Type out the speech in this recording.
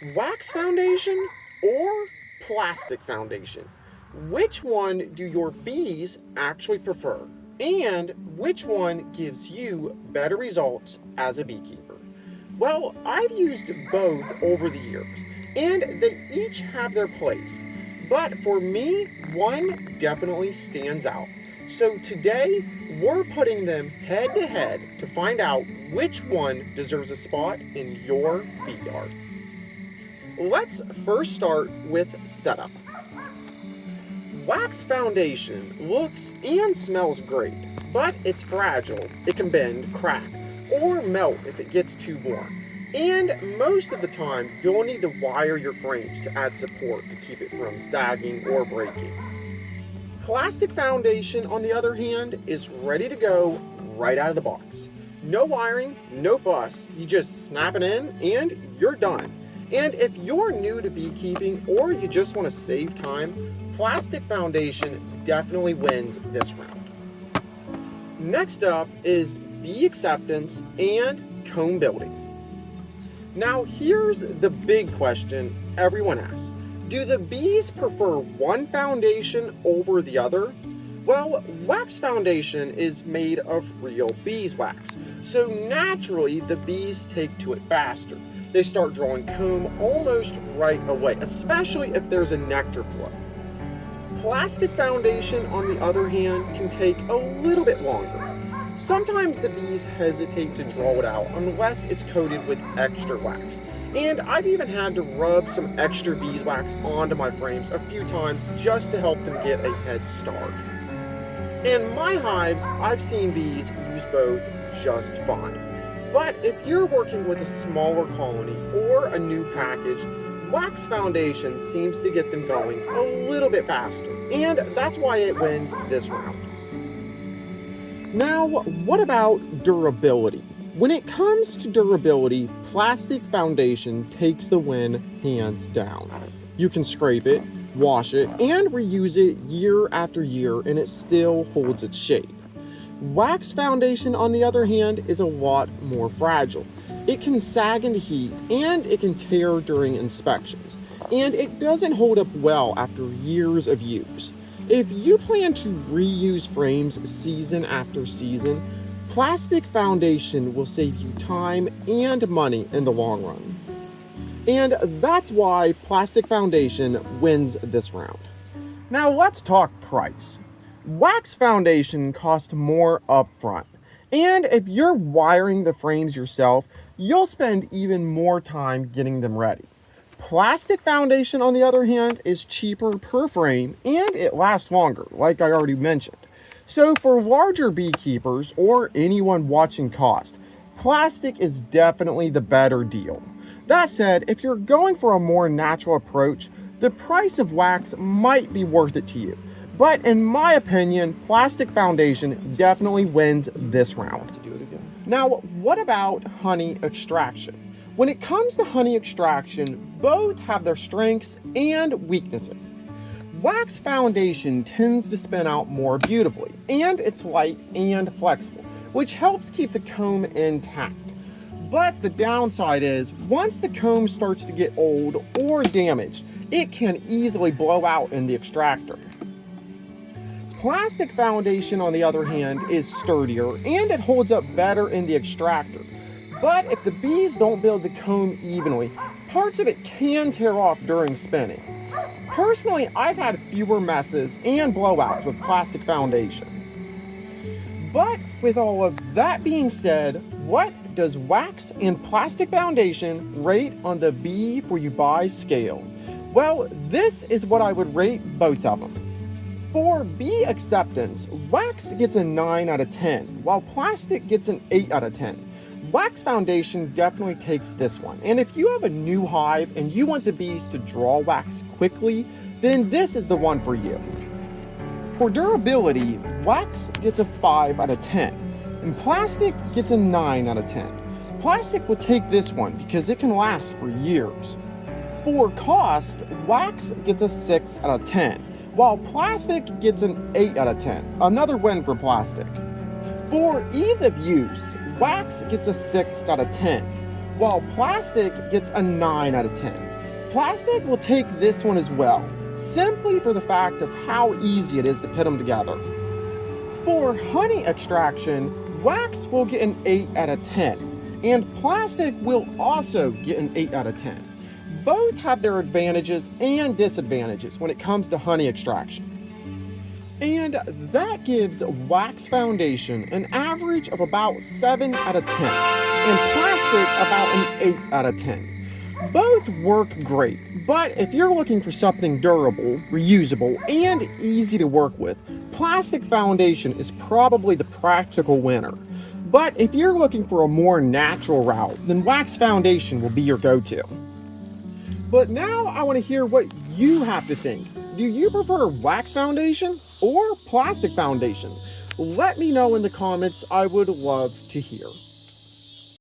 Wax foundation or plastic foundation? Which one do your bees actually prefer? And which one gives you better results as a beekeeper? Well, I've used both over the years, and they each have their place. But for me, one definitely stands out. So today, we're putting them head to head to find out which one deserves a spot in your bee yard. Let's first start with setup. Wax foundation looks and smells great, but it's fragile. It can bend, crack, or melt if it gets too warm. And most of the time, you'll need to wire your frames to add support to keep it from sagging or breaking. Plastic foundation, on the other hand, is ready to go right out of the box. No wiring, no fuss, you just snap it in and you're done. And if you're new to beekeeping or you just want to save time, plastic foundation definitely wins this round. Next up is bee acceptance and comb building. Now here's the big question everyone asks. Do the bees prefer one foundation over the other? Well, wax foundation is made of real beeswax, so naturally the bees take to it faster. They start drawing comb almost right away, especially if there's a nectar flow. Plastic foundation, on the other hand, can take a little bit longer. Sometimes the bees hesitate to draw it out unless it's coated with extra wax. And I've even had to rub some extra beeswax onto my frames a few times just to help them get a head start. In my hives, I've seen bees use both just fine. But if you're working with a smaller colony or a new package, wax foundation seems to get them going a little bit faster, and that's why it wins this round. Now, what about durability? When it comes to durability, plastic foundation takes the win hands down. You can scrape it, wash it, and reuse it year after year, and it still holds its shape. Wax foundation, on the other hand, is a lot more fragile. It can sag in the heat, and it can tear during inspections, and it doesn't hold up well after years of use. If you plan to reuse frames season after season, plastic foundation will save you time and money in the long run. And that's why plastic foundation wins this round. Now let's talk price. Wax foundation costs more upfront, and if you're wiring the frames yourself, you'll spend even more time getting them ready. Plastic foundation, on the other hand, is cheaper per frame and it lasts longer, like I already mentioned. So for larger beekeepers or anyone watching cost, plastic is definitely the better deal. That said, if you're going for a more natural approach, the price of wax might be worth it to you. But in my opinion, plastic foundation definitely wins this round. Now, what about honey extraction? When it comes to honey extraction, both have their strengths and weaknesses. Wax foundation tends to spin out more beautifully, and it's light and flexible, which helps keep the comb intact. But the downside is, once the comb starts to get old or damaged, it can easily blow out in the extractor. Plastic foundation, on the other hand, is sturdier and it holds up better in the extractor. But if the bees don't build the comb evenly, parts of it can tear off during spinning. Personally, I've had fewer messes and blowouts with plastic foundation. But with all of that being said, what does wax and plastic foundation rate on the bee for you buy scale? Well, this is what I would rate both of them. For bee acceptance, wax gets a 9 out of 10, while plastic gets an 8 out of 10. Wax foundation definitely takes this one, and if you have a new hive and you want the bees to draw wax quickly, then this is the one for you. For durability, wax gets a 5 out of 10, and plastic gets a 9 out of 10. Plastic will take this one because it can last for years. For cost, wax gets a 6 out of 10, while plastic gets an 8 out of 10, another win for plastic. For ease of use, wax gets a 6 out of 10, while plastic gets a 9 out of 10. Plastic will take this one as well, simply for the fact of how easy it is to put them together. For honey extraction, wax will get an 8 out of 10, and plastic will also get an 8 out of 10. Both have their advantages and disadvantages when it comes to honey extraction. And that gives wax foundation an average of about 7 out of 10, and plastic about an 8 out of 10. Both work great, but if you're looking for something durable, reusable, and easy to work with, plastic foundation is probably the practical winner. But if you're looking for a more natural route, then wax foundation will be your go-to. But now I want to hear what you have to think. Do you prefer wax foundation or plastic foundation? Let me know in the comments. I would love to hear.